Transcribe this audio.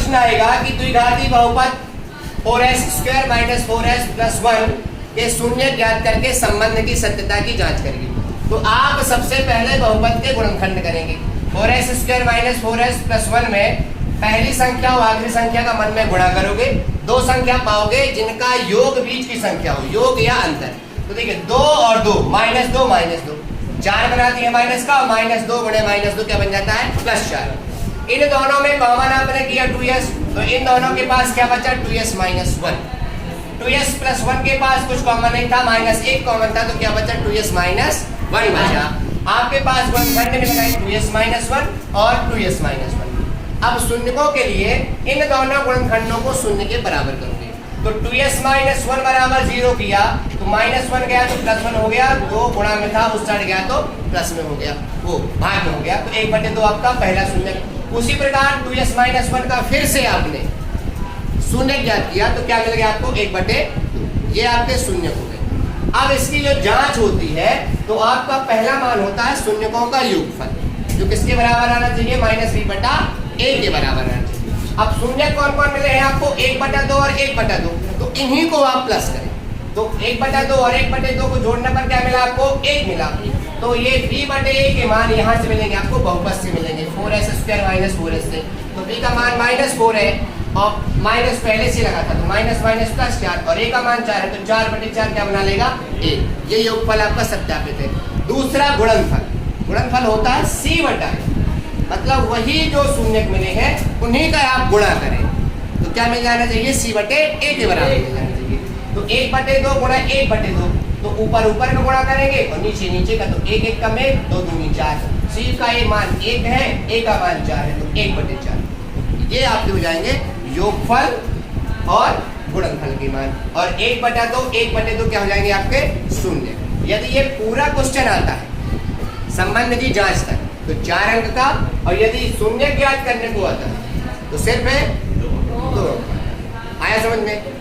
प्रश्न आएगा कि द्विघाती बहुपद 4s² - 4s + 1 के शून्य ज्ञात करके संबंध की सत्यता की जांच करेंगे। तो आप सबसे पहले बहुपद के गुणनखंड करेंगे। 4s² - 4s + 1 में पहली संख्या और आखिरी संख्या का मन में गुणा करोगे, दो संख्या पाओगे जिनका योग बीच की संख्या हो, योग या अंतर। तो देखिए 2 और 2 -2 -2 4 बनाती है माइनस का, और -2 गुणे -2 क्या बन जाता है +4। इन दोनों में कॉमन आपने किया 2s, तो इन दोनों के पास क्या बचा 2s - 1। 2s + 1 के पास कुछ कॉमन नहीं था, -1 कॉमन था, तो क्या बचा 2s - 1 बचा। आपके पास गुणनखंड में लगाए 2s - 1 और 2s - 1। अब शून्यकों के लिए इन दोनों गुणनखंडों को शून्य के बराबर करोगे। तो 2s - 1 बराबर 0 किया तो -1 गया तो +1 हो गया, 2 गुणा में था उस साइड गया तो प्लस में हो गया, वो भाग में हो गया, तो 1/2 आपका पहला शून्य। उसी प्रकार 2s - 1 का फिर से आपने शून्य ज्ञात किया तो क्या मिल गया आपको 1/2, ये आपके शून्य हो गए। अब इसकी जो जांच होती है तो आपका पहला मान होता है शून्यकों का योगफल, जो किसके बराबर आना चाहिए -v/a के बराबर आना चाहिए। अब शून्य कौन कौन मिले हैं आपको 1/2 और 1/2, तो इन्हीं को आप प्लस करें। तो 1/2 और 1/2 को जोड़ने पर क्या मिला आपको 1 मिला। तो ये v/a के मान यहाँ से मिलेंगे आपको बहुपद से मिलेंगे 4s² - 4s से। तो v का मान -4 है और माइनस पहले से लगा था तो माइनस +4 और a का मान 4 है तो 4/4 क्या बना लेगा a। ये योगफल आपका सत्यापित है। दूसरा गुणनफल, गुणनफल होता है c/a, मतलब वही जो शून्यक मिले हैं उन्हीं का आप गुणा करें तो क्या मिल जाना चाहिए c/a के बराबर मिल जाना चाहिए। तो 1/2 गुणा 1/2, तो ऊपर ऊपर का गुणा करेंगे और नीचे नीचे का, तो 1 1 का में 2 दूनी 4। c का ये मान 1 है, a का मान 4 है तो 1/4। ये आपके हो जाएंगे योगफल और गुणनफल के मान। और 1/2 क्या हो जाएंगे आपके शून्य। यदि ये पूरा क्वेश्चन आता है संबंध की जांच तक तो 4 अंक का, और यदि शून्य ज्ञात करने को आता है तो सिर्फ है 2। आया समझ में?